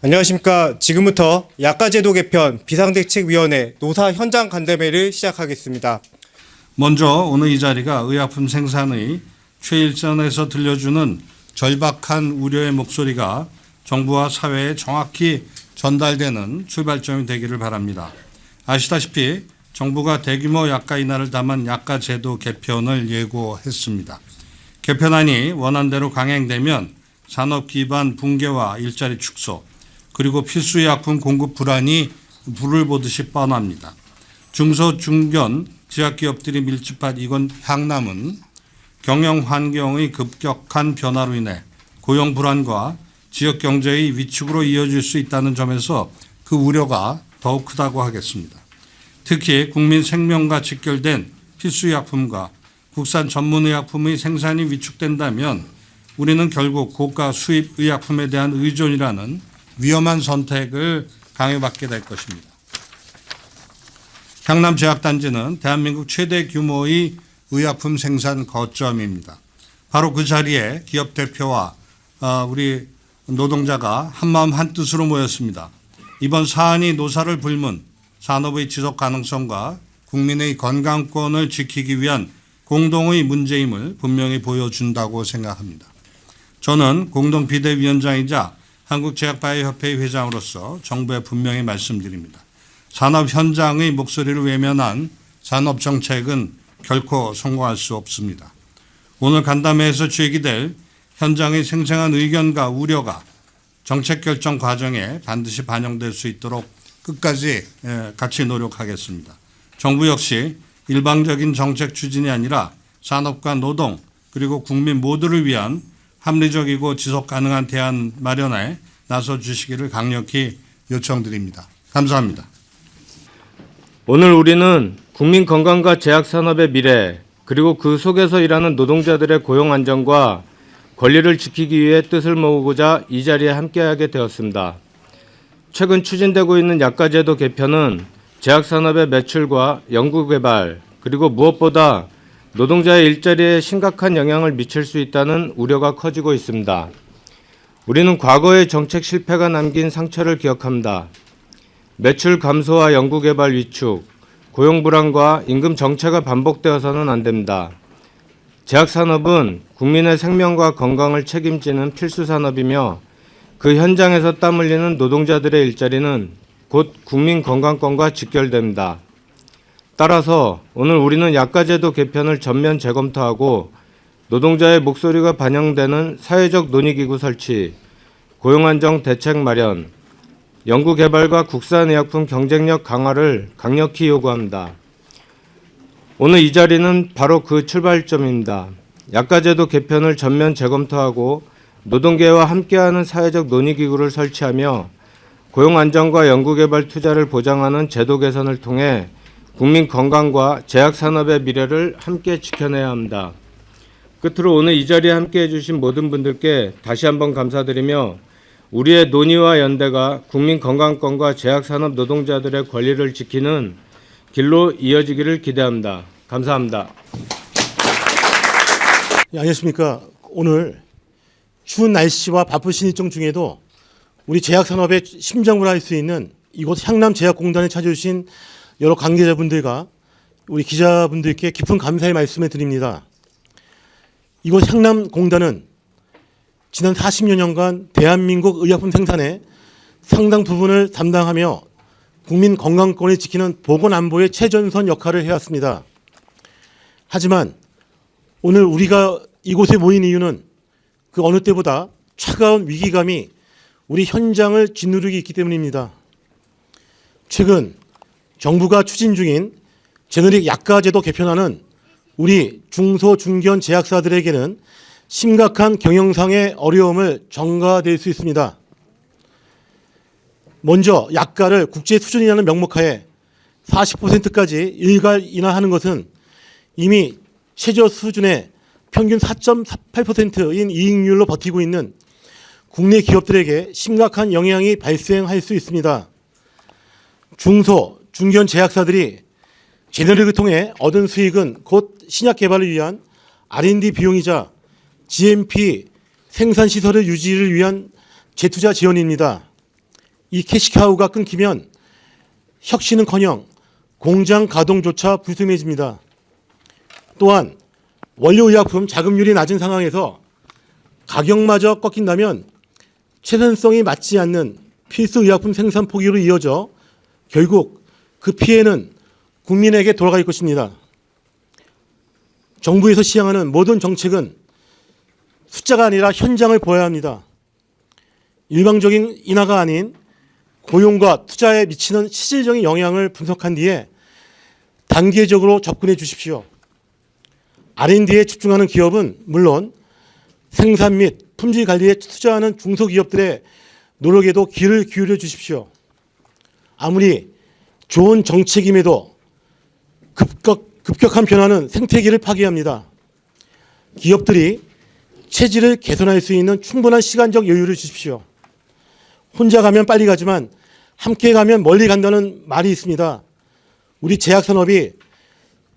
안녕하십니까. 지금부터 약가제도 개편 비상대책위원회 노사 현장 간담회를 시작하겠습니다. 먼저 오늘 이 자리가 의약품 생산의 최일선에서 들려주는 절박한 우려의 목소리가 정부와 사회에 정확히 전달되는 출발점이 되기를 바랍니다. 아시다시피 정부가 대규모 약가 인하를 담은 약가제도 개편을 예고했습니다. 개편안이 원안대로 강행되면 산업 기반 붕괴와 일자리 축소, 그리고 필수의약품 공급 불안이 불을 보듯이 뻔합니다. 중소, 중견, 제약기업들이 밀집한 이곳 향남은 경영 환경의 급격한 변화로 인해 고용 불안과 지역 경제의 위축으로 이어질 수 있다는 점에서 그 우려가 더욱 크다고 하겠습니다. 특히 국민 생명과 직결된 필수의약품과 국산 전문의약품의 생산이 위축된다면 우리는 결국 고가 수입 의약품에 대한 의존이라는 위험한 선택을 강요받게 될 것입니다. 향남제약단지는 대한민국 최대 규모의 의약품 생산 거점입니다. 바로 그 자리에 기업 대표와 우리 노동자가 한마음 한뜻으로 모였습니다. 이번 사안이 노사를 불문, 산업의 지속 가능성과 국민의 건강권을 지키기 위한 공동의 문제임을 분명히 보여준다고 생각합니다. 저는 공동 비대위원장이자 한국제약바이오협회의 회장으로서 정부에 분명히 말씀드립니다. 산업 현장의 목소리를 외면한 산업정책은 결코 성공할 수 없습니다. 오늘 간담회에서 제기될 현장의 생생한 의견과 우려가 정책 결정 과정에 반드시 반영될 수 있도록 끝까지 같이 노력하겠습니다. 정부 역시 일방적인 정책 추진이 아니라 산업과 노동 그리고 국민 모두를 위한 합리적이고 지속 가능한 대안 마련에 나서 주시기를 강력히 요청드립니다. 감사합니다. 오늘 우리는 국민 건강과 제약산업의 미래 그리고 그 속에서 일하는 노동자들의 고용 안정과 권리를 지키기 위해 뜻을 모으고자 이 자리에 함께하게 되었습니다. 최근 추진되고 있는 약가제도 개편은 제약산업의 매출과 연구개발 그리고 무엇보다 노동자의 일자리에 심각한 영향을 미칠 수 있다는 우려가 커지고 있습니다. 우리는 과거의 정책 실패가 남긴 상처를 기억합니다. 매출 감소와 연구개발 위축, 고용 불안과 임금 정체가 반복되어서는 안 됩니다. 제약산업은 국민의 생명과 건강을 책임지는 필수 산업이며 그 현장에서 땀 흘리는 노동자들의 일자리는 곧 국민 건강권과 직결됩니다. 따라서 오늘 우리는 약가제도 개편을 전면 재검토하고 노동자의 목소리가 반영되는 사회적 논의기구 설치, 고용안정 대책 마련, 연구개발과 국산의약품 경쟁력 강화를 강력히 요구합니다. 오늘 이 자리는 바로 그 출발점입니다. 약가제도 개편을 전면 재검토하고 노동계와 함께하는 사회적 논의기구를 설치하며 고용안정과 연구개발 투자를 보장하는 제도 개선을 통해 국민 건강과 제약산업의 미래를 함께 지켜내야 합니다. 끝으로 오늘 이 자리에 함께해 주신 모든 분들께 다시 한번 감사드리며 우리의 논의와 연대가 국민 건강권과 제약산업 노동자들의 권리를 지키는 길로 이어지기를 기대합니다. 감사합니다. 안녕하십니까. 오늘 추운 날씨와 바쁘신 일정 중에도 우리 제약산업의 심장을 할 수 있는 이곳 향남제약공단에 찾아주신 여러 관계자분들과 우리 기자분들께 깊은 감사의 말씀을 드립니다. 이곳 향남공단은 지난 40여 년간 대한민국 의약품 생산의 상당 부분을 담당하며 국민 건강권을 지키는 보건안보의 최전선 역할을 해왔습니다. 하지만 오늘 우리가 이곳에 모인 이유는 그 어느 때보다 차가운 위기감이 우리 현장을 짓누르고 있기 때문입니다. 최근 정부가 추진 중인 제너릭 약가제도 개편안은 우리 중소 중견 제약사들에게는 심각한 경영상의 어려움을 전가될 수 있습니다. 먼저 약가를 국제 수준이라는 명목하에 40%까지 일괄 인하하는 것은 이미 최저 수준의 평균 4.48%인 이익률로 버티고 있는 국내 기업들에게 심각한 영향이 발생할 수 있습니다. 중소, 중견 제약사들이 제너릭을 통해 얻은 수익은 곧 신약 개발을 위한 R&D 비용이자 GMP 생산시설의 유지를 위한 재투자 지원입니다. 이 캐시카우가 끊기면 혁신은커녕 공장 가동조차 불투명해집니다. 또한 원료의약품 자급률이 낮은 상황에서 가격마저 꺾인다면 최선성이 맞지 않는 필수 의약품 생산 포기로 이어져 결국 그 피해는 국민에게 돌아갈 것입니다. 정부에서 시행하는 모든 정책은 숫자가 아니라 현장을 보아야 합니다. 일방적인 인하가 아닌 고용과 투자에 미치는 실질적인 영향을 분석한 뒤에 단계적으로 접근해 주십시오. R&D에 집중하는 기업은 물론 생산 및 품질 관리에 투자하는 중소기업들의 노력에도 귀를 기울여 주십시오. 아무리 좋은 정책임에도 급격한 변화는 생태계를 파괴합니다. 기업들이 체질을 개선할 수 있는 충분한 시간적 여유를 주십시오. 혼자 가면 빨리 가지만 함께 가면 멀리 간다는 말이 있습니다. 우리 제약산업이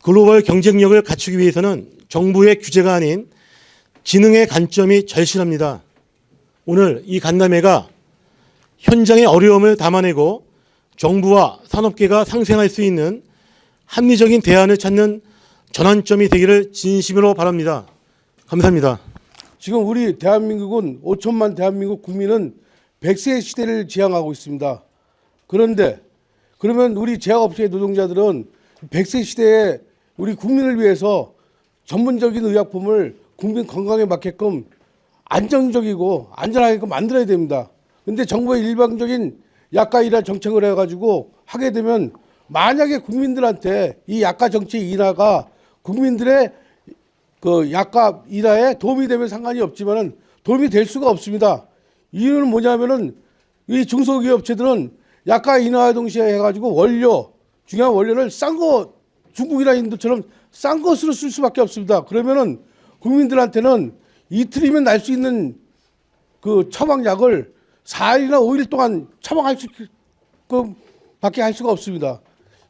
글로벌 경쟁력을 갖추기 위해서는 정부의 규제가 아닌 지능의 관점이 절실합니다. 오늘 이 간담회가 현장의 어려움을 담아내고 정부와 산업계가 상생할 수 있는 합리적인 대안을 찾는 전환점이 되기를 진심으로 바랍니다. 감사합니다. 지금 우리 대한민국은 5천만 대한민국 국민은 100세 시대를 지향하고 있습니다. 그런데 그러면 우리 제약업체 노동자들은 100세 시대에 우리 국민을 위해서 전문적인 의약품을 국민 건강에 맞게끔 안정적이고 안전하게끔 만들어야 됩니다. 그런데 정부의 일방적인 약가 인하 정책을 해가지고 하게 되면 만약에 국민들한테 이 약가 정책 인하가 국민들의 그 약가 인하에 도움이 되면 상관이 없지만은 도움이 될 수가 없습니다. 이유는 뭐냐면은 이 중소기업체들은 약가 인하와 동시에 해가지고 원료, 중요한 원료를 싼 거, 중국이나 인도처럼 싼 것으로 쓸 수밖에 없습니다. 그러면은 국민들한테는 이틀이면 날 수 있는 그 처방약을 4일이나 5일 동안 처방할 수, 밖에 할 수가 없습니다.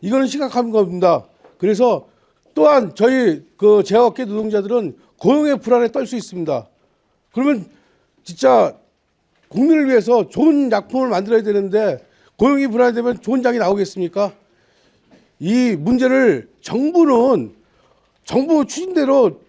이거는 심각한 겁니다. 그래서 또한 저희 그 제약업계 노동자들은 고용의 불안에 떨 수 있습니다. 그러면 진짜 국민을 위해서 좋은 약품을 만들어야 되는데 고용이 불안되면 좋은 약이 나오겠습니까? 이 문제를 정부는 정부 추진대로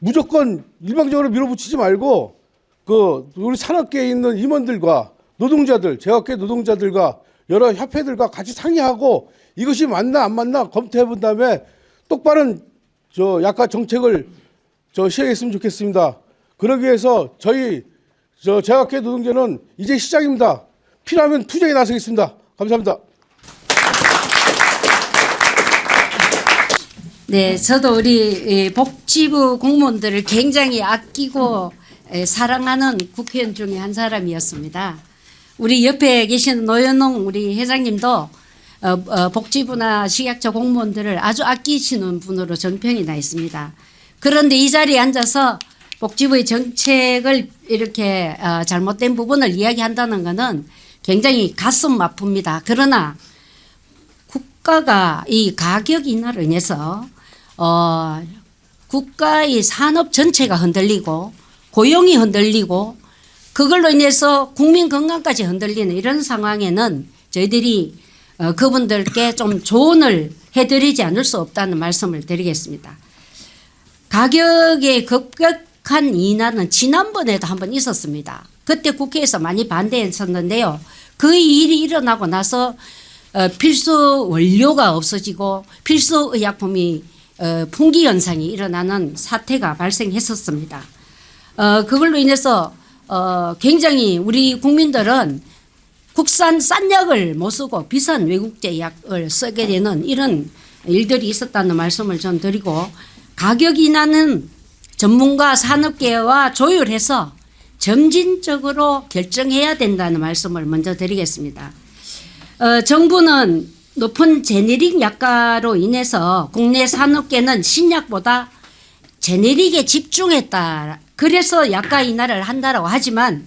무조건 일방적으로 밀어붙이지 말고 그 우리 산업계에 있는 임원들과 노동자들, 제약업계 노동자들과 여러 협회들과 같이 상의하고 이것이 맞나 안 맞나 검토해 본 다음에 똑바른 약가 정책을 시행했으면 좋겠습니다. 그러기 위해서 저희 제약업계 노동자는 이제 시작입니다. 필요하면 투쟁에 나서겠습니다. 감사합니다. 네, 저도 우리 복지부 공무원들을 굉장히 아끼고 사랑하는 국회의원 중에 한 사람이었습니다. 우리 옆에 계신 노현웅 우리 회장님도 복지부나 식약처 공무원들을 아주 아끼시는 분으로 정평이 나 있습니다. 그런데 이 자리에 앉아서 복지부의 정책을 이렇게 잘못된 부분을 이야기한다는 것은 굉장히 가슴 아픕니다. 그러나 국가가 이 가격 인하로 인해서 국가의 산업 전체가 흔들리고 고용이 흔들리고 그걸로 인해서 국민 건강까지 흔들리는 이런 상황에는 저희들이 그분들께 좀 조언을 해드리지 않을 수 없다는 말씀을 드리겠습니다. 가격의 급격한 인하는 지난번에도 한번 있었습니다. 그때 국회에서 많이 반대했었는데요. 그 일이 일어나고 나서 필수 원료가 없어지고 필수 의약품이 품귀 현상이 일어나는 사태가 발생했었습니다. 그걸로 인해서 굉장히 우리 국민들은 국산 싼 약을 못 쓰고 비싼 외국제 약을 쓰게 되는 이런 일들이 있었다는 말씀을 좀 드리고 가격 인하는 전문가 산업계와 조율해서 점진적으로 결정해야 된다는 말씀을 먼저 드리겠습니다. 정부는 높은 제네릭 약가로 인해서 국내 산업계는 신약보다 제네릭에 집중했다. 그래서 약가 인하를 한다라고 하지만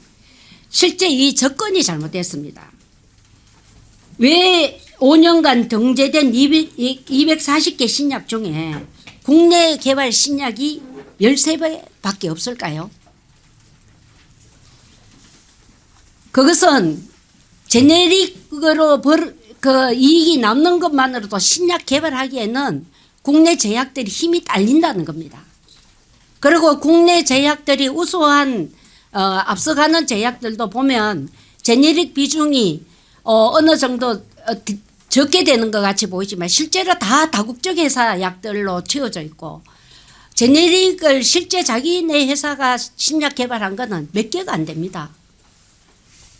실제 이 접근이 잘못됐습니다. 왜 5년간 등재된 240개 신약 중에 국내 개발 신약이 13배밖에 없을까요? 그것은 제네릭으로 그 이익이 남는 것만으로도 신약 개발하기에는 국내 제약들이 힘이 딸린다는 겁니다. 그리고 국내 제약들이 우수한 앞서가는 제약들도 보면 제네릭 비중이 어느 정도 적게 되는 것 같이 보이지만 실제로 다 다국적 회사 약들로 채워져 있고 제네릭을 실제 자기네 회사가 신약 개발한 거는 몇 개가 안 됩니다.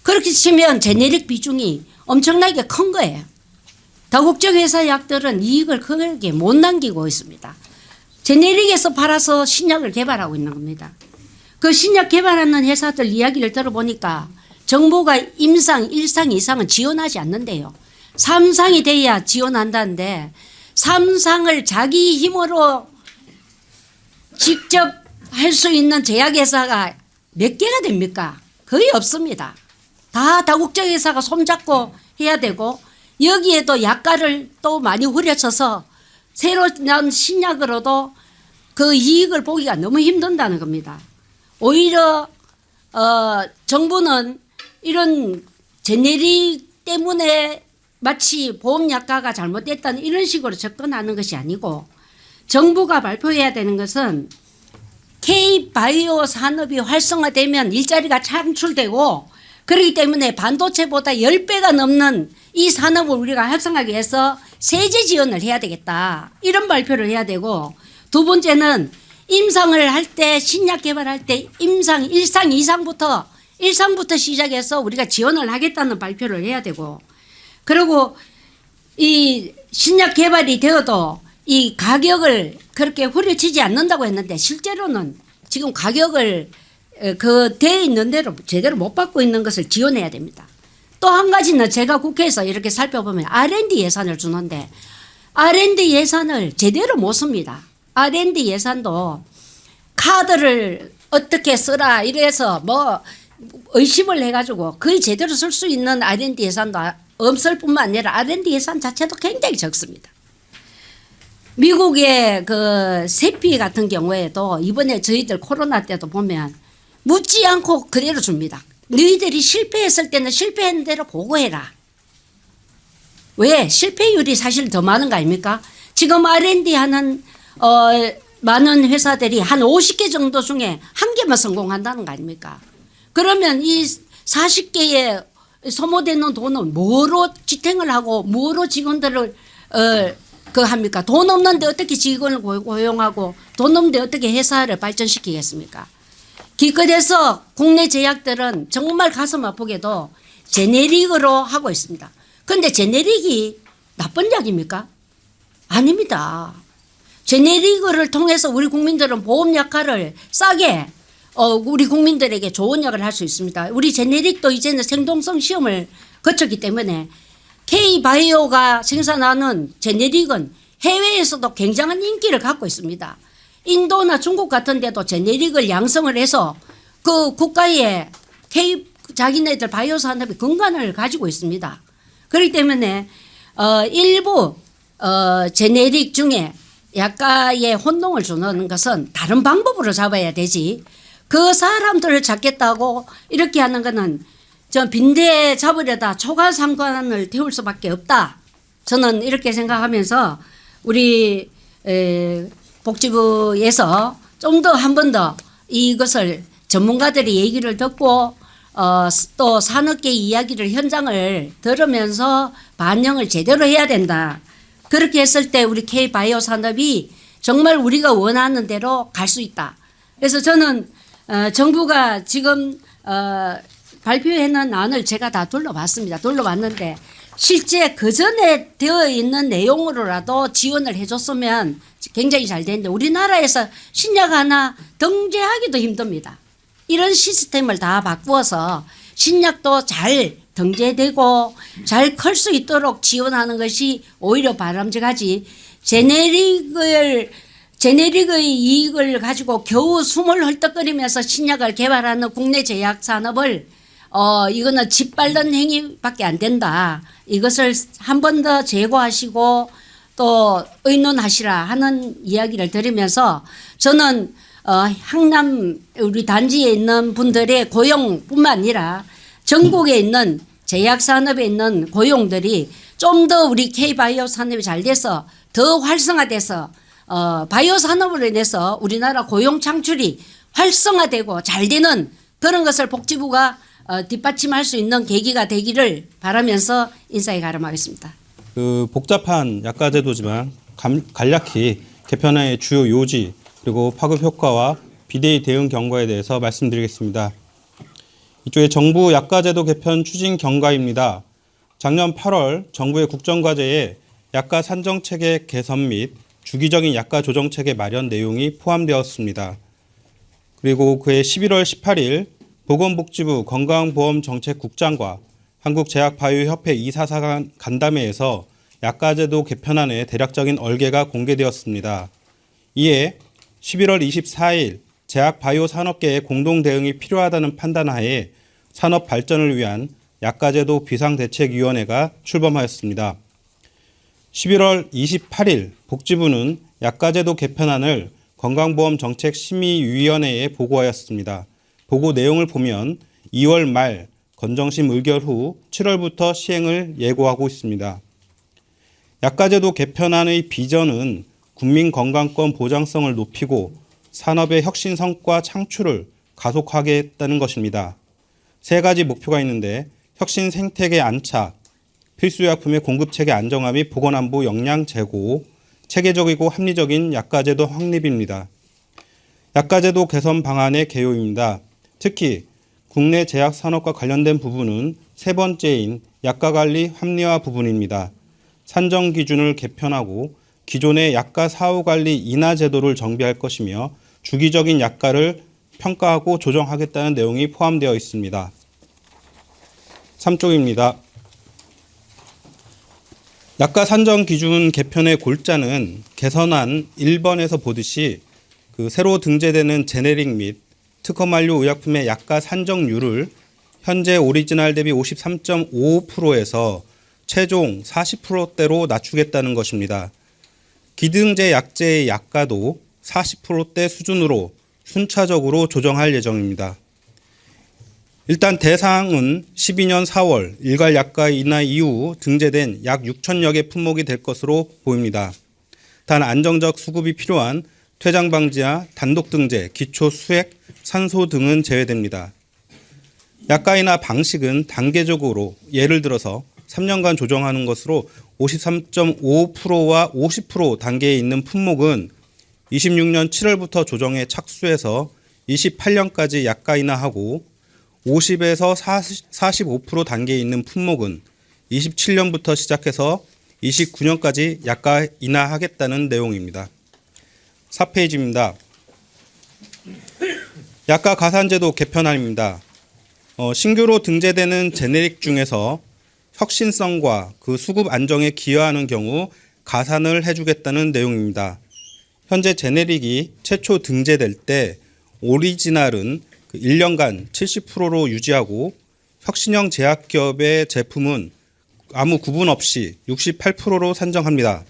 그렇게 치면 제네릭 비중이 엄청나게 큰 거예요. 다국적 회사 약들은 이익을 크게 못 남기고 있습니다. 제네릭에서 팔아서 신약을 개발하고 있는 겁니다. 그 신약 개발하는 회사들 이야기를 들어보니까 정부가 임상 1상, 2상은 지원하지 않는데요. 3상이 돼야 지원한다는데 3상을 자기 힘으로 직접 할 수 있는 제약회사가 몇 개가 됩니까? 거의 없습니다. 다 다국적 회사가 손잡고 해야 되고 여기에도 약가를 또 많이 후려쳐서 새로 난 신약으로도 그 이익을 보기가 너무 힘든다는 겁니다. 오히려 정부는 이런 제네릭 때문에 마치 보험약가가 잘못됐다는 이런 식으로 접근하는 것이 아니고 정부가 발표해야 되는 것은 K-바이오 산업이 활성화되면 일자리가 창출되고 그렇기 때문에 반도체보다 10배가 넘는 이 산업을 우리가 활성화하기 위해서 세제 지원을 해야 되겠다. 이런 발표를 해야 되고 두 번째는 임상을 할 때 신약 개발할 때 임상 1상 2상부터 1상부터 시작해서 우리가 지원을 하겠다는 발표를 해야 되고 그리고 이 신약 개발이 되어도 이 가격을 그렇게 후려치지 않는다고 했는데 실제로는 지금 가격을 그 돼 있는 대로 제대로 못 받고 있는 것을 지원해야 됩니다. 또 한 가지는 제가 국회에서 이렇게 살펴보면 R&D 예산을 주는데 R&D 예산을 제대로 못 씁니다. R&D 예산도 카드를 어떻게 쓰라 이래서 뭐 의심을 해가지고 거의 제대로 쓸 수 있는 R&D 예산도 없을 뿐만 아니라 R&D 예산 자체도 굉장히 적습니다. 미국의 그 세피 같은 경우에도 이번에 저희들 코로나 때도 보면 묻지 않고 그대로 줍니다. 너희들이 실패했을 때는 실패한 대로 보고해라. 왜? 실패율이 사실 더 많은 거 아닙니까? 지금 R&D 하는 많은 회사들이 한 50개 정도 중에 한 개만 성공한다는 거 아닙니까? 그러면 이 40개의 소모되는 돈은 뭐로 지탱을 하고 뭐로 직원들을 합니까? 돈 없는데 어떻게 직원을 고용하고 돈 없는데 어떻게 회사를 발전시키겠습니까? 기껏해서 국내 제약들은 정말 가슴 아프게도 제네릭으로 하고 있습니다. 그런데 제네릭이 나쁜 약입니까? 아닙니다. 제네릭을 통해서 우리 국민들은 보험 약화를 싸게 우리 국민들에게 좋은 약을 할 수 있습니다. 우리 제네릭도 이제는 생동성 시험을 거쳤기 때문에 K-바이오가 생산하는 제네릭은 해외에서도 굉장한 인기를 갖고 있습니다. 인도나 중국 같은 데도 제네릭을 양성을 해서 그 국가의 자기네들 바이오 산업의 근간을 가지고 있습니다. 그렇기 때문에 일부 제네릭 중에 약가의 혼동을 주는 것은 다른 방법으로 잡아야 되지 그 사람들을 잡겠다고 이렇게 하는 것은 저 빈대 잡으려다 초과상관을 태울 수밖에 없다. 저는 이렇게 생각하면서 우리 복지부에서 좀 더 한 번 더 이것을 전문가들의 얘기를 듣고 또 산업계 이야기를 현장을 들으면서 반영을 제대로 해야 된다. 그렇게 했을 때 우리 K-바이오 산업이 정말 우리가 원하는 대로 갈 수 있다. 그래서 저는 정부가 지금 발표해놓은 안을 제가 다 둘러봤습니다. 둘러봤는데 실제 그 전에 되어 있는 내용으로라도 지원을 해줬으면 굉장히 잘 되는데 우리나라에서 신약 하나 등재하기도 힘듭니다. 이런 시스템을 다 바꾸어서 신약도 잘 등재되고 잘 클 수 있도록 지원하는 것이 오히려 바람직하지 제네릭의 이익을 가지고 겨우 숨을 헐떡거리면서 신약을 개발하는 국내 제약 산업을 이거는 짓밟는 행위밖에 안 된다. 이것을 한 번 더 제고하시고 또 의논하시라 하는 이야기를 드리면서 저는 항남 우리 단지에 있는 분들의 고용뿐만 아니라 전국에 있는 제약 산업에 있는 고용들이 좀 더 우리 K바이오 산업이 잘 돼서 더 활성화돼서 바이오 산업으로 인해서 우리나라 고용 창출이 활성화되고 잘 되는 그런 것을 복지부가 뒷받침할 수 있는 계기가 되기를 바라면서 인사에 가름하겠습니다. 그 복잡한 약가제도지만 간략히 개편의 주요 요지 그리고 파급 효과와 비대위 대응 경과에 대해서 말씀드리겠습니다. 이쪽에 정부 약가제도 개편 추진 경과입니다. 작년 8월 정부의 국정과제에 약가 산정체계 개선 및 주기적인 약가 조정체계 마련 내용이 포함되었습니다. 그리고 그해 11월 18일 보건복지부 건강보험정책국장과 한국제약바이오협회 이사사 간담회에서 약가제도 개편안의 대략적인 얼개가 공개되었습니다. 이에 11월 24일 제약바이오 산업계의 공동 대응이 필요하다는 판단하에 산업 발전을 위한 약가제도 비상대책위원회가 출범하였습니다. 11월 28일 복지부는 약가제도 개편안을 건강보험정책심의위원회에 보고하였습니다. 보고 내용을 보면 2월 말 건정심 의결 후 7월부터 시행을 예고하고 있습니다. 약가제도 개편안의 비전은 국민건강권 보장성을 높이고 산업의 혁신 성과 창출을 가속하겠다는 것입니다. 세 가지 목표가 있는데 혁신 생태계 안착, 필수약품의 공급체계 안정화 및 보건안보 역량 제고, 체계적이고 합리적인 약가제도 확립입니다. 약가제도 개선 방안의 개요입니다. 특히 국내 제약산업과 관련된 부분은 세 번째인 약가관리 합리화 부분입니다. 산정 기준을 개편하고 기존의 약가 사후관리 인하 제도를 정비할 것이며 주기적인 약가를 평가하고 조정하겠다는 내용이 포함되어 있습니다. 3쪽입니다. 약가 산정 기준 개편의 골자는 개선안 1번에서 보듯이 새로 등재되는 제네릭 및 특허 만료 의약품의 약가 산정률을 현재 오리지널 대비 53.55%에서 최종 40%대로 낮추겠다는 것입니다. 기등재 약재의 약가도 40%대 수준으로 순차적으로 조정할 예정입니다. 일단 대상은 12년 4월 일괄 약가 인하 이후 등재된 약 6천여 개 품목이 될 것으로 보입니다. 단 안정적 수급이 필요한 퇴장 방지와 단독 등재, 기초 수액, 산소 등은 제외됩니다. 약가 인하 방식은 단계적으로 예를 들어서 3년간 조정하는 것으로 53.55%와 50% 단계에 있는 품목은 26년 7월부터 조정에 착수해서 28년까지 약가 인하하고 50에서 45% 단계에 있는 품목은 27년부터 시작해서 29년까지 약가 인하하겠다는 내용입니다. 4페이지입니다. 약가 가산제도 개편안입니다. 신규로 등재되는 제네릭 중에서 혁신성과 그 수급 안정에 기여하는 경우 가산을 해주겠다는 내용입니다. 현재 제네릭이 최초 등재될 때 오리지널은 1년간 70%로 유지하고 혁신형 제약기업의 제품은 아무 구분 없이 68%로 산정합니다.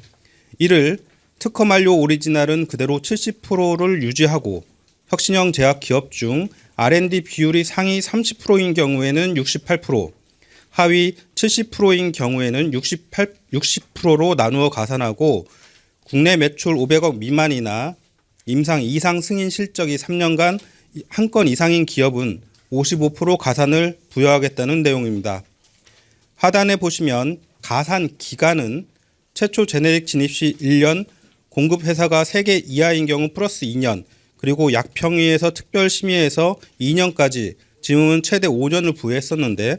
이를 특허 만료 오리지널은 그대로 70%를 유지하고 혁신형 제약기업 중 R&D 비율이 상위 30%인 경우에는 68%, 하위 70%인 경우에는 60%로 나누어 가산하고 국내 매출 500억 미만이나 임상 이상 승인 실적이 3년간 한 건 이상인 기업은 55% 가산을 부여하겠다는 내용입니다. 하단에 보시면 가산 기간은 최초 제네릭 진입 시 1년, 공급 회사가 3개 이하인 경우 플러스 2년, 그리고 약평의에서 특별심의에서 2년까지 지금은 최대 5년을 부여했었는데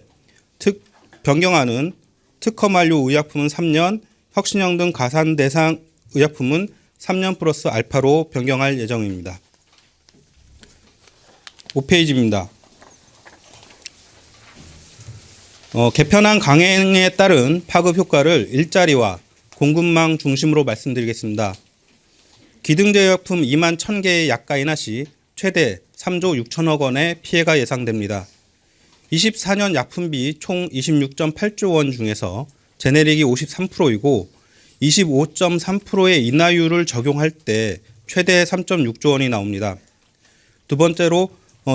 변경안은 특허 만료 의약품은 3년, 혁신형 등 가산 대상 의약품은 3년 플러스 알파로 변경할 예정입니다. 5페이지입니다. 개편안 강행에 따른 파급 효과를 일자리와 공급망 중심으로 말씀드리겠습니다. 기등제약품 2만 1,000개의 약가 인하 시 최대 3조 6천억 원의 피해가 예상됩니다. 24년 약품비 총 26.8조 원 중에서 제네릭이 53%이고 25.3%의 인하율을 적용할 때 최대 3.6조 원이 나옵니다. 두 번째로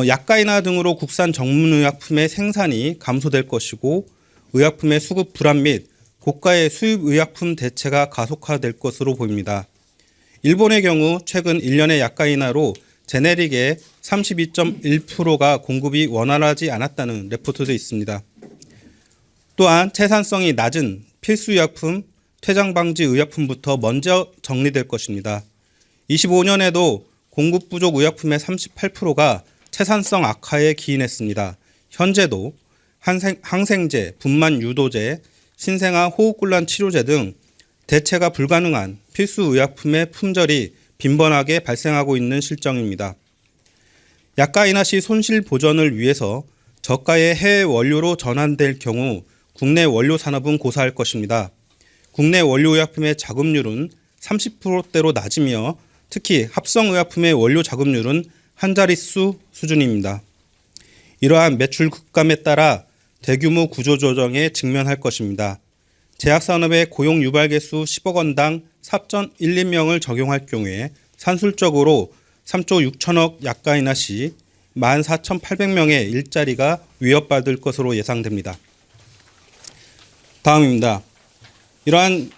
약가 인하 등으로 국산 전문의약품의 생산이 감소될 것이고 의약품의 수급 불안 및 고가의 수입 의약품 대체가 가속화될 것으로 보입니다. 일본의 경우 최근 1년의 약가 인하로 제네릭의 32.1%가 공급이 원활하지 않았다는 레포트도 있습니다. 또한 채산성이 낮은 필수 의약품, 퇴장 방지 의약품부터 먼저 정리될 것입니다. 25년에도 공급 부족 의약품의 38%가 채산성 악화에 기인했습니다. 현재도 항생제, 분만 유도제, 신생아 호흡곤란 치료제 등 대체가 불가능한 필수 의약품의 품절이 빈번하게 발생하고 있는 실정입니다. 약가 인하 시 손실 보전을 위해서 저가의 해외 원료로 전환될 경우 국내 원료 산업은 고사할 것입니다. 국내 원료 의약품의 자급률은 30%대로 낮으며 특히 합성 의약품의 원료 자급률은 한 자릿수 수준입니다. 이러한 매출 급감에 따라 대규모 구조조정에 직면할 것입니다. 제약산업의 고용 유발 개수 10억 원당 4.12명을 적용할 경우에 산술적으로 3조 6천억 약가 인하 시 14,800명의 일자리가 위협받을 것으로 예상됩니다. 다음입니다. 이러한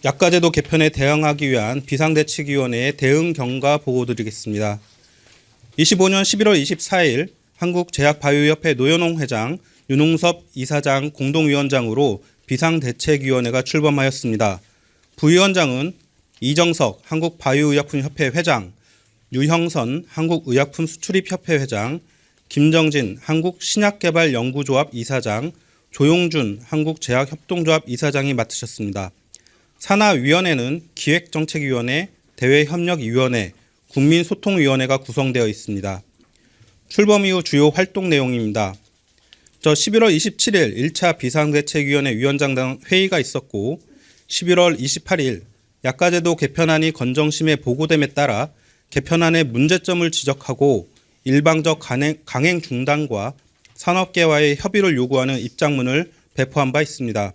약가제도 개편에 대응하기 위한 비상대책위원회의 대응 경과 보고드리겠습니다. 25년 11월 24일 한국제약바이오협회 노현홍 회장, 윤홍섭 이사장 공동위원장으로 비상대책위원회가 출범하였습니다. 부위원장은 이정석 한국바이오의약품협회 회장, 유형선 한국의약품수출입협회 회장, 김정진 한국신약개발연구조합 이사장, 조용준 한국제약협동조합 이사장이 맡으셨습니다. 산하위원회는 기획정책위원회, 대외협력위원회, 국민소통위원회가 구성되어 있습니다. 출범 이후 주요 활동 내용입니다. 11월 27일 1차 비상대책위원회 위원장당 회의가 있었고 11월 28일 약가제도 개편안이 건정심에 보고됨에 따라 개편안의 문제점을 지적하고 일방적 강행 중단과 산업계와의 협의를 요구하는 입장문을 배포한 바 있습니다.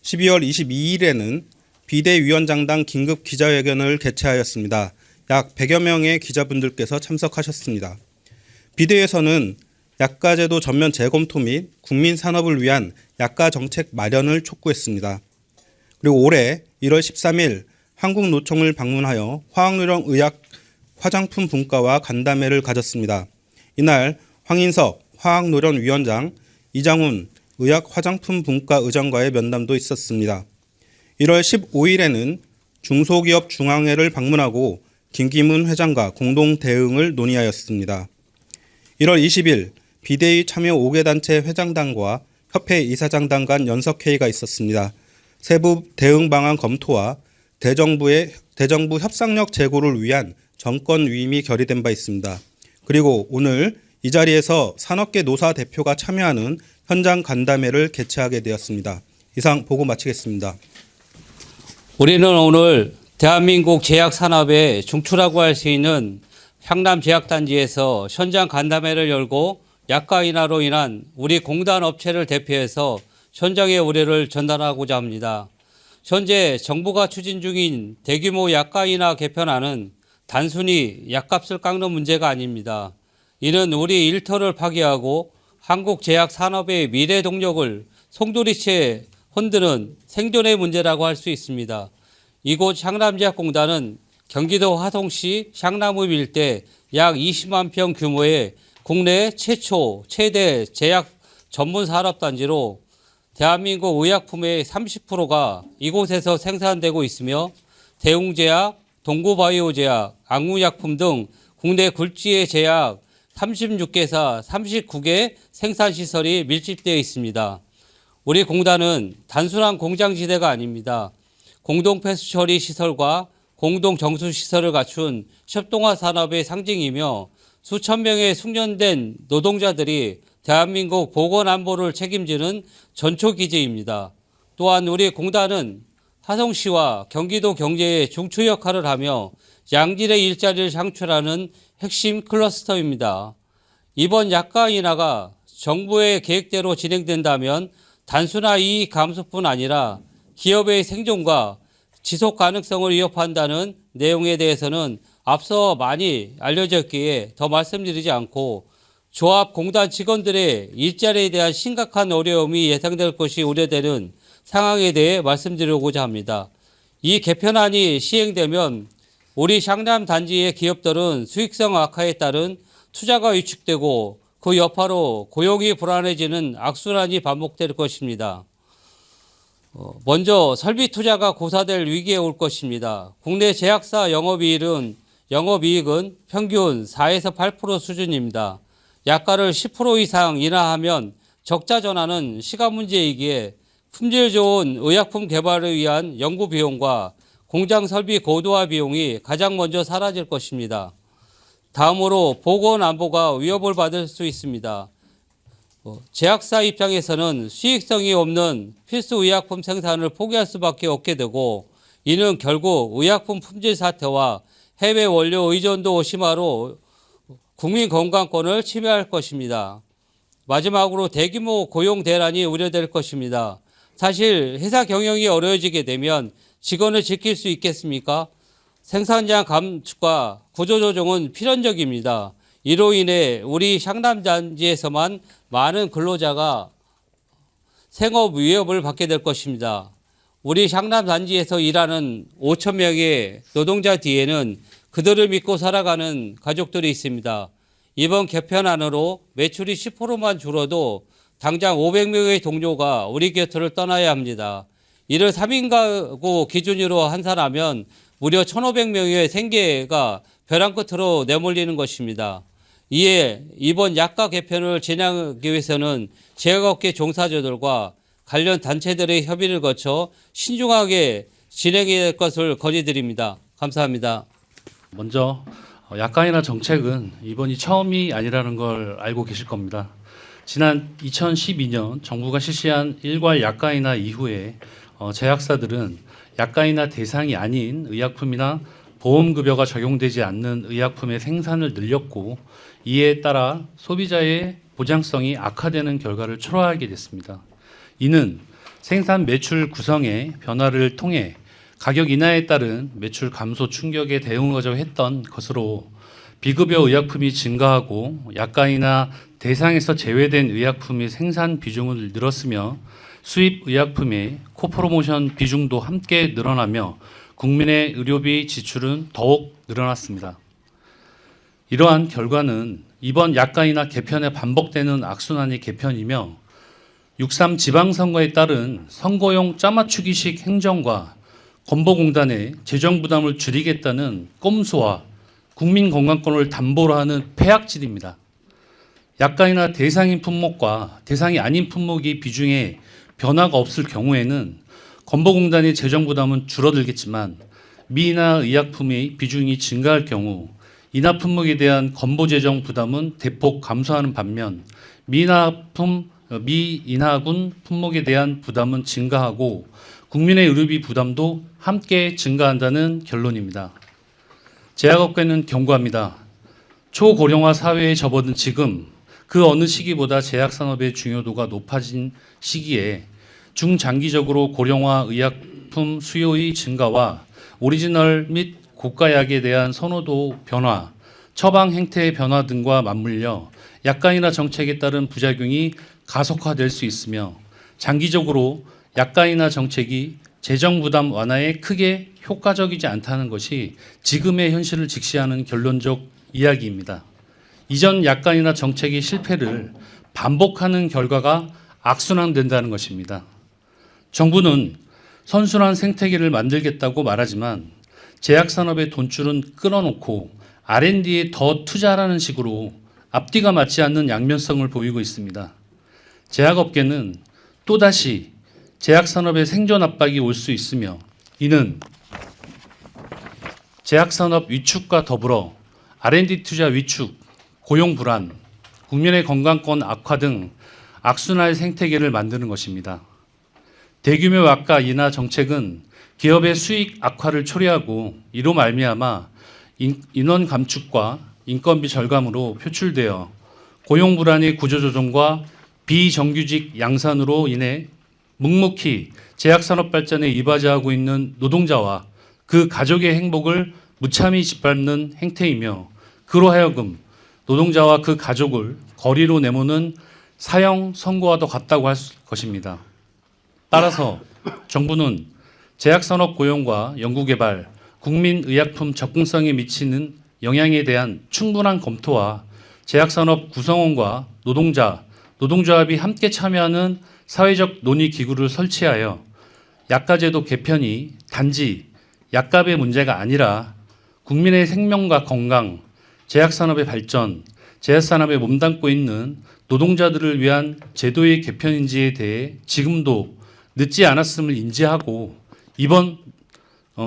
12월 22일에는 비대위원장당 긴급 기자회견을 개최하였습니다. 약 100여 명의 기자분들께서 참석하셨습니다. 비대위에서는 약가제도 전면 재검토 및 국민 산업을 위한 약가 정책 마련을 촉구했습니다. 그리고 올해 1월 13일 한국노총을 방문하여 화학노령 의약 화장품 분과와 간담회를 가졌습니다. 이날 황인석 화학노령위원장, 이장훈 의약 화장품 분과 의장과의 면담도 있었습니다. 1월 15일에는 중소기업 중앙회를 방문하고 김기문 회장과 공동 대응을 논의하였습니다. 1월 20일 비대위 참여 5개 단체 회장단과 협회 이사장단 간 연석회의가 있었습니다. 세부 대응 방안 검토와 대정부 협상력 제고를 위한 정권 위임이 결의된 바 있습니다. 그리고 오늘 이 자리에서 산업계 노사 대표가 참여하는 현장 간담회를 개최하게 되었습니다. 이상 보고 마치겠습니다. 우리는 오늘 대한민국 제약산업의 중추라고 할 수 있는 향남제약단지에서 현장 간담회를 열고 약가 인하로 인한 우리 공단 업체를 대표해서 현장의 우려를 전달하고자 합니다. 현재 정부가 추진 중인 대규모 약가 인하 개편안은 단순히 약값을 깎는 문제가 아닙니다. 이는 우리 일터를 파괴하고 한국 제약 산업의 미래 동력을 송두리째 흔드는 생존의 문제라고 할 수 있습니다. 이곳 향남제약공단은 경기도 화성시 향남읍 일대 약 20만 평 규모의 국내 최초 최대 제약 전문 산업단지로 대한민국 의약품의 30%가 이곳에서 생산되고 있으며 대웅제약, 동구바이오제약, 악무약품 등 국내 굴지의 제약 36개사 39개 생산시설이 밀집되어 있습니다. 우리 공단은 단순한 공장지대가 아닙니다. 공동 폐수 처리 시설과 공동 정수 시설을 갖춘 협동화 산업의 상징이며 수천 명의 숙련된 노동자들이 대한민국 보건안보를 책임지는 전초기지입니다. 또한 우리 공단은 화성시와 경기도 경제의 중추 역할을 하며 양질의 일자리를 창출하는 핵심 클러스터입니다. 이번 약가 인하가 정부의 계획대로 진행된다면 단순한 이익 감소뿐 아니라 기업의 생존과 지속 가능성을 위협한다는 내용에 대해서는 앞서 많이 알려졌기에 더 말씀드리지 않고 조합 공단 직원들의 일자리에 대한 심각한 어려움이 예상될 것이 우려되는 상황에 대해 말씀드리고자 합니다. 이 개편안이 시행되면 우리 샹남 단지의 기업들은 수익성 악화에 따른 투자가 위축되고 그 여파로 고용이 불안해지는 악순환이 반복될 것입니다. 먼저 설비 투자가 고사될 위기에 올 것입니다. 국내 제약사 영업이익은 평균 4에서 8% 수준입니다. 약가를 10% 이상 인하하면 적자 전환은 시간 문제이기에 품질 좋은 의약품 개발을 위한 연구 비용과 공장 설비 고도화 비용이 가장 먼저 사라질 것입니다. 다음으로 보건 안보가 위협을 받을 수 있습니다. 제약사 입장에서는 수익성이 없는 필수 의약품 생산을 포기할 수밖에 없게 되고 이는 결국 의약품 품질 사태와 해외 원료 의존도 심화로 국민 건강권을 침해할 것입니다. 마지막으로 대규모 고용 대란이 우려될 것입니다. 사실 회사 경영이 어려워지게 되면 직원을 지킬 수 있겠습니까? 생산량 감축과 구조조정은 필연적입니다. 이로 인해 우리 샹남 단지에서만 많은 근로자가 생업 위협을 받게 될 것입니다. 우리 샹남 단지에서 일하는 5천 명의 노동자 뒤에는 그들을 믿고 살아가는 가족들이 있습니다. 이번 개편안으로 매출이 10%만 줄어도 당장 500명의 동료가 우리 곁을 떠나야 합니다. 이를 3인 가구 기준으로 환산하면 무려 1,500명의 생계가 벼랑 끝으로 내몰리는 것입니다. 이에 이번 약가 개편을 진행하기 위해서는 제약업계 종사자들과 관련 단체들의 협의를 거쳐 신중하게 진행해야 할 것을 건의드립니다. 감사합니다. 먼저 약간이나 정책은 이번이 처음이 아니라는 걸 알고 계실 겁니다. 지난 2012년 정부가 실시한 일괄 약가인하 이후에 제약사들은 약가인하 대상이 아닌 의약품이나 보험급여가 적용되지 않는 의약품의 생산을 늘렸고 이에 따라 소비자의 보장성이 악화되는 결과를 초래하게 됐습니다. 이는 생산 매출 구성의 변화를 통해 가격 인하에 따른 매출 감소 충격에 대응하자고 했던 것으로 비급여 의약품이 증가하고 약가인하 대상에서 제외된 의약품의 생산 비중을 늘었으며 수입 의약품의 코프로모션 비중도 함께 늘어나며 국민의 의료비 지출은 더욱 늘어났습니다. 이러한 결과는 이번 약가인하 개편에 반복되는 악순환의 개편이며 6.3 지방선거에 따른 선거용 짜맞추기식 행정과 건보공단의 재정 부담을 줄이겠다는 꼼수와 국민 건강권을 담보로 하는 폐악질입니다. 약가인하 대상인 품목과 대상이 아닌 품목의 비중에 변화가 없을 경우에는 건보공단의 재정 부담은 줄어들겠지만 미인하 의약품의 비중이 증가할 경우 인하 품목에 대한 건보 재정 부담은 대폭 감소하는 반면 미인하군 품목에 대한 부담은 증가하고 국민의 의료비 부담도 함께 증가한다는 결론입니다. 제약업계는 경고합니다. 초고령화 사회에 접어든 지금 그 어느 시기보다 제약산업의 중요도가 높아진 시기에 중장기적으로 고령화 의약품 수요의 증가와 오리지널 및 고가약에 대한 선호도 변화, 처방 행태의 변화 등과 맞물려 약가인하 정책에 따른 부작용이 가속화될 수 있으며 장기적으로 약가인하 정책이 재정 부담 완화에 크게 효과적이지 않다는 것이 지금의 현실을 직시하는 결론적 이야기입니다. 이전 약가인하 정책의 실패를 반복하는 결과가 악순환된다는 것입니다. 정부는 선순환 생태계를 만들겠다고 말하지만 제약산업의 돈줄은 끊어놓고 R&D에 더 투자하라는 식으로 앞뒤가 맞지 않는 양면성을 보이고 있습니다. 제약업계는 또다시 제약산업의 생존 압박이 올 수 있으며 이는 제약산업 위축과 더불어 R&D 투자 위축, 고용 불안, 국민의 건강권 악화 등 악순환 생태계를 만드는 것입니다. 대규모 약가 인하 정책은 기업의 수익 악화를 초래하고 이로 말미암아 인원 감축과 인건비 절감으로 표출되어 고용 불안의 구조조정과 비정규직 양산으로 인해 묵묵히 제약산업 발전에 이바지하고 있는 노동자와 그 가족의 행복을 무참히 짓밟는 행태이며 그로 하여금 노동자와 그 가족을 거리로 내모는 사형 선고와도 같다고 할 것입니다. 따라서 정부는 제약산업 고용과 연구개발, 국민의약품 접근성에 미치는 영향에 대한 충분한 검토와 제약산업 구성원과 노동자, 노동조합이 함께 참여하는 사회적 논의기구를 설치하여 약가제도 개편이 단지 약값의 문제가 아니라 국민의 생명과 건강, 제약산업의 발전, 제약산업에 몸담고 있는 노동자들을 위한 제도의 개편인지에 대해 지금도 늦지 않았음을 인지하고 이번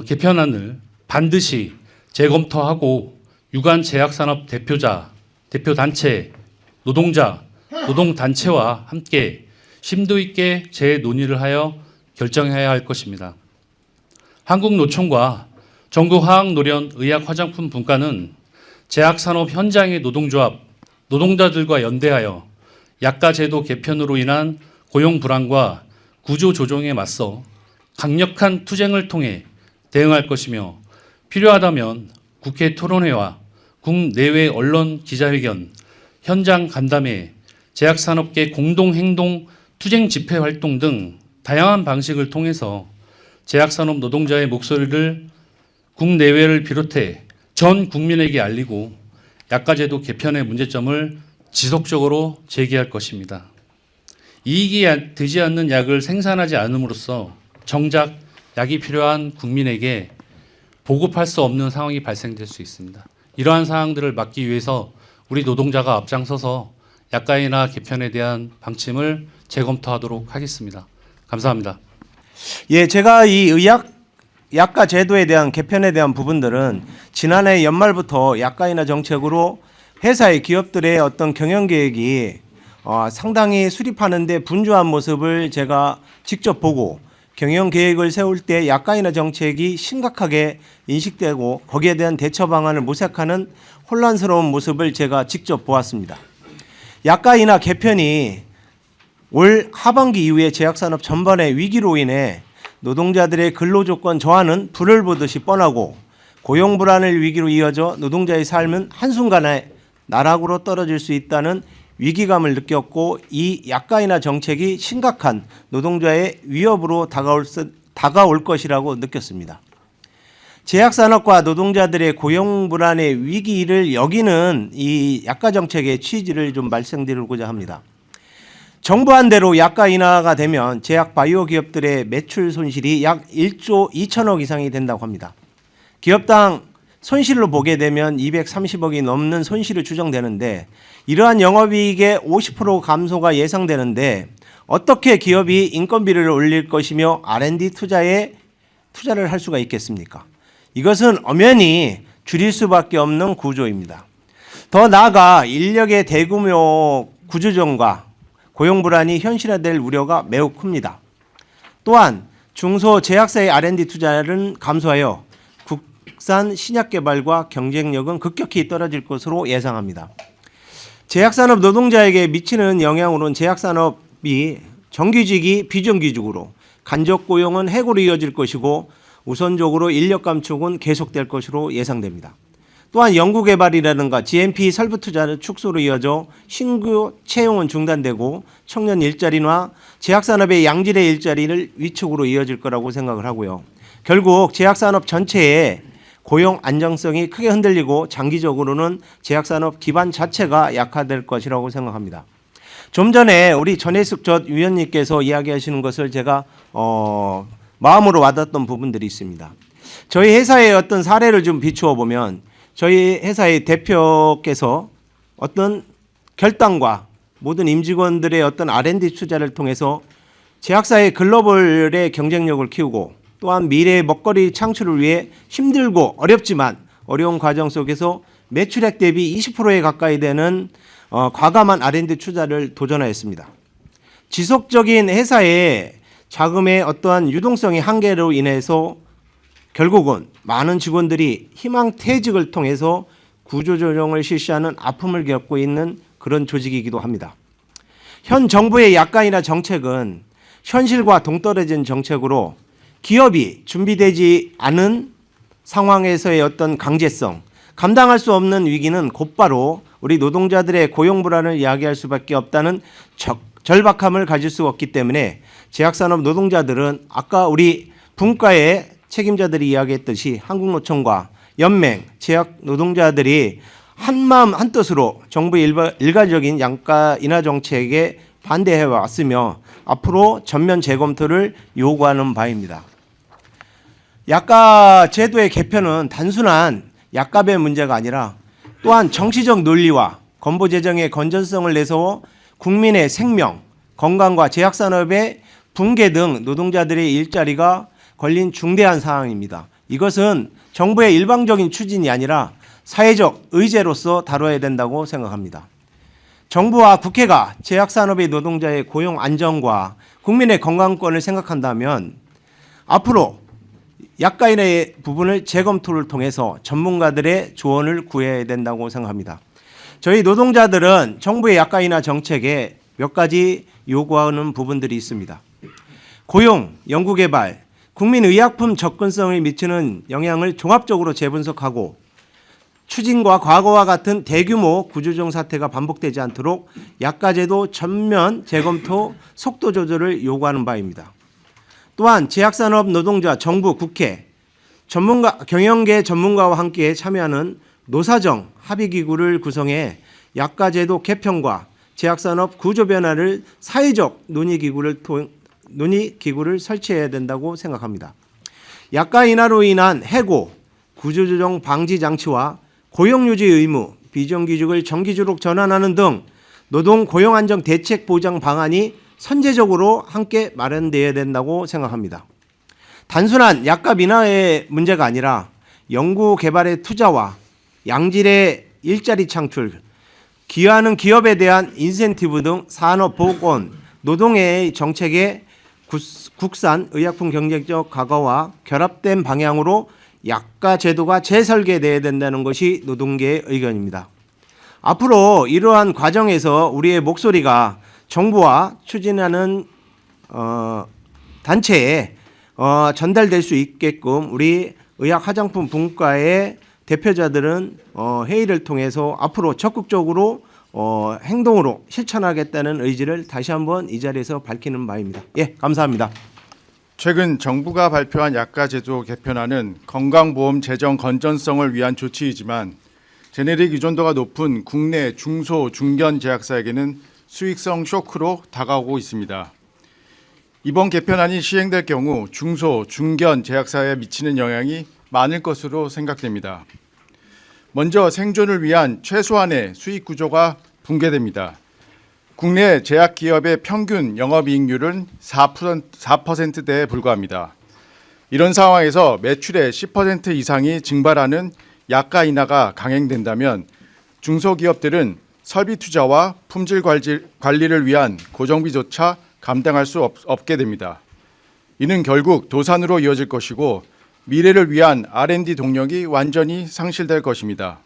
개편안을 반드시 재검토하고 유관 제약산업 대표자, 대표단체, 노동자, 노동단체와 함께 심도 있게 재논의를 하여 결정해야 할 것입니다. 한국노총과 전국화학노련의약화장품분과는 제약산업 현장의 노동조합, 노동자들과 연대하여 약가제도 개편으로 인한 고용 불안과 구조조정에 맞서 강력한 투쟁을 통해 대응할 것이며 필요하다면 국회 토론회와 국내외 언론 기자회견, 현장 간담회, 제약산업계 공동행동 투쟁 집회 활동 등 다양한 방식을 통해서 제약산업 노동자의 목소리를 국내외를 비롯해 전 국민에게 알리고 약가제도 개편의 문제점을 지속적으로 제기할 것입니다. 이익이 되지 않는 약을 생산하지 않음으로써 정작 약이 필요한 국민에게 보급할 수 없는 상황이 발생될 수 있습니다. 이러한 사항들을 막기 위해서 우리 노동자가 앞장서서 약가이나 개편에 대한 방침을 재검토하도록 하겠습니다. 감사합니다. 예, 제가 이 약가 제도에 대한 개편에 대한 부분들은 지난해 연말부터 약가이나 정책으로 회사의 기업들의 어떤 경영 계획이 상당히 수립하는데 분주한 모습을 제가 직접 보고 경영 계획을 세울 때 약가이나 정책이 심각하게 인식되고 거기에 대한 대처 방안을 모색하는 혼란스러운 모습을 제가 직접 보았습니다. 약가이나 개편이 올 하반기 이후에 제약산업 전반의 위기로 인해 노동자들의 근로조건 저하는 불을 보듯이 뻔하고 고용 불안의 위기로 이어져 노동자의 삶은 한순간에 나락으로 떨어질 수 있다는 위기감을 느꼈고 이 약가이나 정책이 심각한 노동자의 위협으로 다가올 것이라고 느꼈습니다. 제약산업과 노동자들의 고용 불안의 위기를 여기는 이 약가 정책의 취지를 좀 말씀드리고자 합니다. 정부안대로 약가 인하가 되면 제약 바이오 기업들의 매출 손실이 약 1조 2천억 이상이 된다고 합니다. 기업당 손실로 보게 되면 230억이 넘는 손실이 추정되는데 이러한 영업이익의 50% 감소가 예상되는데 어떻게 기업이 인건비를 올릴 것이며 R&D 투자를 할 수가 있겠습니까? 이것은 엄연히 줄일 수밖에 없는 구조입니다. 더 나아가 인력의 대규모 구조조정과 고용 불안이 현실화될 우려가 매우 큽니다. 또한 중소제약사의 R&D 투자는 감소하여 국산 신약 개발과 경쟁력은 급격히 떨어질 것으로 예상합니다. 제약산업 노동자에게 미치는 영향으로는 제약산업이 정규직이 비정규직으로 간접 고용은 해고로 이어질 것이고 우선적으로 인력 감축은 계속될 것으로 예상됩니다. 또한 연구개발이라든가 GMP 설부 투자는 축소로 이어져 신규 채용은 중단되고 청년 일자리나 제약산업의 양질의 일자리를 위축으로 이어질 거라고 생각을 하고요. 결국 제약산업 전체의 고용 안정성이 크게 흔들리고 장기적으로는 제약산업 기반 자체가 약화될 것이라고 생각합니다. 좀 전에 우리 전혜숙 전 위원님께서 이야기하시는 것을 제가 마음으로 와닿았던 부분들이 있습니다. 저희 회사의 어떤 사례를 좀 비추어 보면 저희 회사의 대표께서 어떤 결단과 모든 임직원들의 어떤 R&D 투자를 통해서 제약사의 글로벌의 경쟁력을 키우고 또한 미래의 먹거리 창출을 위해 힘들고 어렵지만 어려운 과정 속에서 매출액 대비 20%에 가까이 되는 과감한 R&D 투자를 도전하였습니다. 지속적인 회사의 자금의 어떠한 유동성의 한계로 인해서 결국은 많은 직원들이 희망퇴직을 통해서 구조조정을 실시하는 아픔을 겪고 있는 그런 조직이기도 합니다. 현 정부의 약가이나 정책은 현실과 동떨어진 정책으로 기업이 준비되지 않은 상황에서의 어떤 강제성, 감당할 수 없는 위기는 곧바로 우리 노동자들의 고용 불안을 이야기할 수밖에 없다는 절박함을 가질 수 없기 때문에 제약산업 노동자들은 아까 우리 분과의 책임자들이 이야기했듯이 한국노총과 연맹, 제약 노동자들이 한마음 한뜻으로 정부의 일괄적인 양가 인하 정책에 반대해 왔으며 앞으로 전면 재검토를 요구하는 바입니다. 약가 제도의 개편은 단순한 약값의 문제가 아니라 또한 정치적 논리와 건보 재정의 건전성을 내세워 국민의 생명, 건강과 제약산업의 붕괴 등 노동자들의 일자리가 걸린 중대한 사항입니다. 이것은 정부의 일방적인 추진이 아니라 사회적 의제로서 다뤄야 된다고 생각합니다. 정부와 국회가 제약산업의 노동자의 고용 안정과 국민의 건강권을 생각한다면 앞으로 약가 인하의 부분을 재검토를 통해서 전문가들의 조언을 구해야 된다고 생각합니다. 저희 노동자들은 정부의 약가 인하 정책에 몇 가지 요구하는 부분들이 있습니다. 고용, 연구개발, 국민의약품 접근성에 미치는 영향을 종합적으로 재분석하고 추진과 과거와 같은 대규모 구조조정 사태가 반복되지 않도록 약가제도 전면 재검토 속도 조절을 요구하는 바입니다. 또한 제약산업 노동자, 정부, 국회, 경영계 전문가와 함께 참여하는 노사정 합의기구를 구성해 약가제도 개편과 제약산업 구조 변화를 사회적 논의기구를 설치해야 된다고 생각합니다. 약가 인하로 인한 해고, 구조조정 방지 장치와 고용유지 의무, 비정규직을 정규직으로 전환하는 등 노동 고용 안정 대책 보장 방안이 선제적으로 함께 마련되어야 된다고 생각합니다. 단순한 약값 인하의 문제가 아니라 연구 개발의 투자와 양질의 일자리 창출, 기여하는 기업에 대한 인센티브 등 산업 보건, 노동의 정책의 국산 의약품 경쟁적 과거와 결합된 방향으로 약가 제도가 재설계되어야 된다는 것이 노동계의 의견입니다. 앞으로 이러한 과정에서 우리의 목소리가 정부와 추진하는 단체에 전달될 수 있게끔 우리 의학 화장품 분과의 대표자들은 회의를 통해서 앞으로 적극적으로 행동으로 실천하겠다는 의지를 다시 한번 이 자리에서 밝히는 바입니다. 예, 감사합니다. 최근 정부가 발표한 약가제도 개편안은 건강보험 재정 건전성을 위한 조치이지만 제네릭 의존도가 높은 국내 중소, 중견 제약사에게는 수익성 쇼크로 다가오고 있습니다. 이번 개편안이 시행될 경우 중소, 중견 제약사에 미치는 영향이 많을 것으로 생각됩니다. 먼저 생존을 위한 최소한의 수익 구조가 붕괴됩니다. 국내 제약기업의 평균 영업이익률은 4%대에 불과합니다. 이런 상황에서 매출의 10% 이상이 증발하는 약가 인하가 강행된다면 중소기업들은 설비 투자와 품질 관리를 위한 고정비조차 감당할 수 없게 됩니다. 이는 결국 도산으로 이어질 것이고 미래를 위한 R&D 동력이 완전히 상실될 것입니다.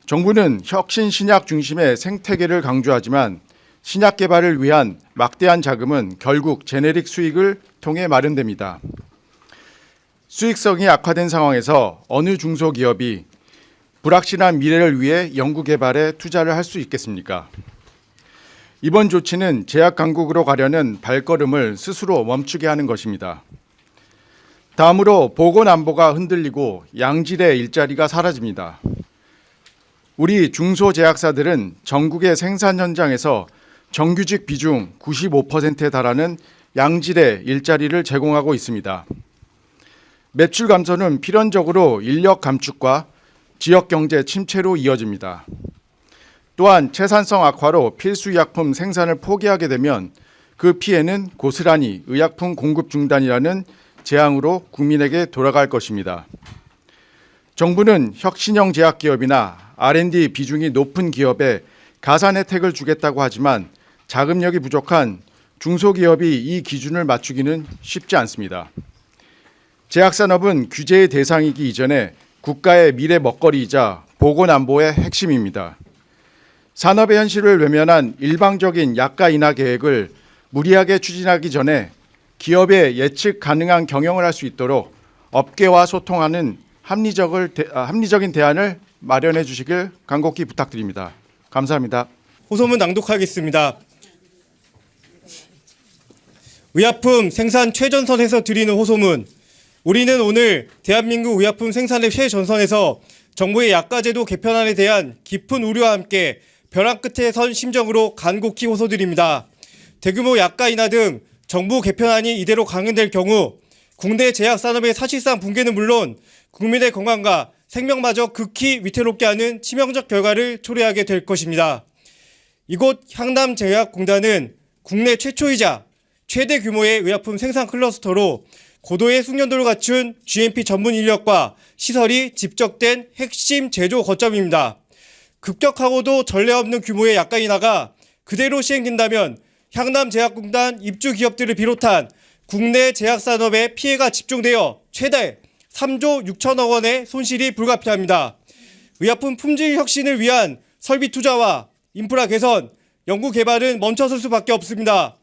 정부는 혁신 신약 중심의 생태계를 강조하지만 신약 개발을 위한 막대한 자금은 결국 제네릭 수익을 통해 마련됩니다. 수익성이 악화된 상황에서 어느 중소기업이 불확실한 미래를 위해 연구 개발에 투자를 할 수 있겠습니까? 이번 조치는 제약 강국으로 가려는 발걸음을 스스로 멈추게 하는 것입니다. 다음으로 보건 안보가 흔들리고 양질의 일자리가 사라집니다. 우리 중소제약사들은 전국의 생산 현장에서 정규직 비중 95%에 달하는 양질의 일자리를 제공하고 있습니다. 매출 감소는 필연적으로 인력 감축과 지역 경제 침체로 이어집니다. 또한 채산성 악화로 필수 의약품 생산을 포기하게 되면 그 피해는 고스란히 의약품 공급 중단이라는 재앙으로 국민에게 돌아갈 것입니다. 정부는 혁신형 제약기업이나 R&D 비중이 높은 기업에 가산 혜택을 주겠다고 하지만 자금력이 부족한 중소기업이 이 기준을 맞추기는 쉽지 않습니다. 제약산업은 규제의 대상이기 이전에 국가의 미래 먹거리이자 보건안보의 핵심입니다. 산업의 현실을 외면한 일방적인 약가 인하 계획을 무리하게 추진하기 전에 기업의 예측 가능한 경영을 할 수 있도록 업계와 소통하는 합리적인 대안을 마련해 주시길 간곡히 부탁드립니다. 감사합니다. 호소문 낭독하겠습니다. 의약품 생산 최전선에서 드리는 호소문. 우리는 오늘 대한민국 의약품 생산의 최전선에서 정부의 약가제도 개편안에 대한 깊은 우려와 함께 벼랑 끝에 선 심정으로 간곡히 호소드립니다. 대규모 약가 인하 등 정부 개편안이 이대로 강행될 경우 국내 제약산업의 사실상 붕괴는 물론 국민의 건강과 생명마저 극히 위태롭게 하는 치명적 결과를 초래하게 될 것입니다. 이곳 향남제약공단은 국내 최초이자 최대 규모의 의약품 생산 클러스터로 고도의 숙련도를 갖춘 GMP 전문 인력과 시설이 집적된 핵심 제조 거점입니다. 급격하고도 전례 없는 규모의 약가 인하가 그대로 시행된다면 향남제약공단 입주 기업들을 비롯한 국내 제약산업에 피해가 집중되어 최대 3조 6천억 원의 손실이 불가피합니다. 의약품 품질 혁신을 위한 설비 투자와 인프라 개선, 연구 개발은 멈춰설 수밖에 없습니다.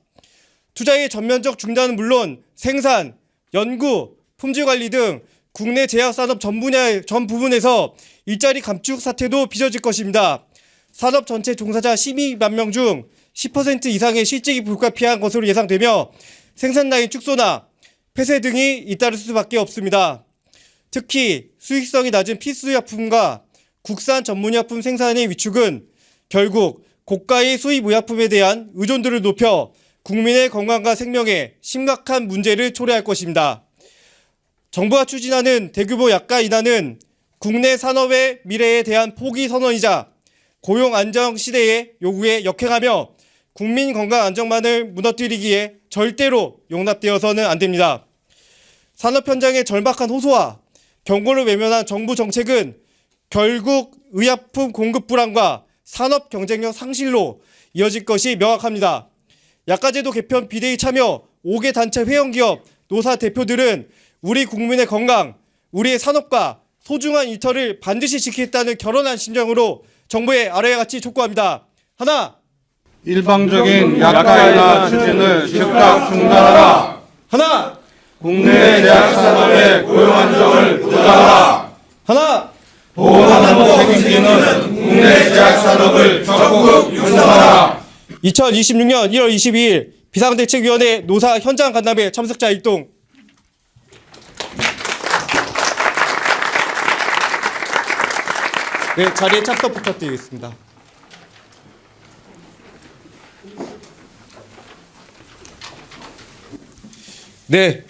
투자의 전면적 중단은 물론 생산, 연구, 품질 관리 등 국내 제약산업 전 부분에서 일자리 감축 사태도 빚어질 것입니다. 산업 전체 종사자 12만 명 중 10% 이상의 실직이 불가피한 것으로 예상되며 생산 라인 축소나 폐쇄 등이 잇따를 수밖에 없습니다. 특히 수익성이 낮은 필수의약품과 국산 전문의약품 생산의 위축은 결국 고가의 수입 의약품에 대한 의존도를 높여 국민의 건강과 생명에 심각한 문제를 초래할 것입니다. 정부가 추진하는 대규모 약가 인하는 국내 산업의 미래에 대한 포기 선언이자 고용 안정 시대의 요구에 역행하며 국민 건강 안정만을 무너뜨리기에 절대로 용납되어서는 안 됩니다. 산업 현장의 절박한 호소와 경고를 외면한 정부 정책은 결국 의약품 공급 불안과 산업 경쟁력 상실로 이어질 것이 명확합니다. 약가제도 개편 비대위 참여 5개 단체 회원기업 노사 대표들은 우리 국민의 건강, 우리의 산업과 소중한 일터를 반드시 지키겠다는 결연한 심정으로 정부에 아래와 같이 촉구합니다. 하나, 일방적인 약가 인하 추진을 즉각 중단하라. 하나, 국내 제약산업의 고용 안정을 보장하라. 하나, 보호하는 책임지는 국내 제약산업을 적극 육성하라. 2026년 1월 22일 비상대책위원회 노사 현장 간담회 참석자 일동. 네, 자리에 착석 부탁드리겠습니다. 네,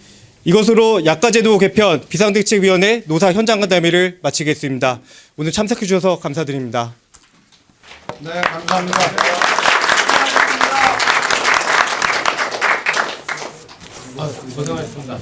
이것으로 약가제도 개편 비상대책위원회 노사 현장 간담회를 마치겠습니다. 오늘 참석해 주셔서 감사드립니다. 네, 감사합니다. 고생하셨습니다.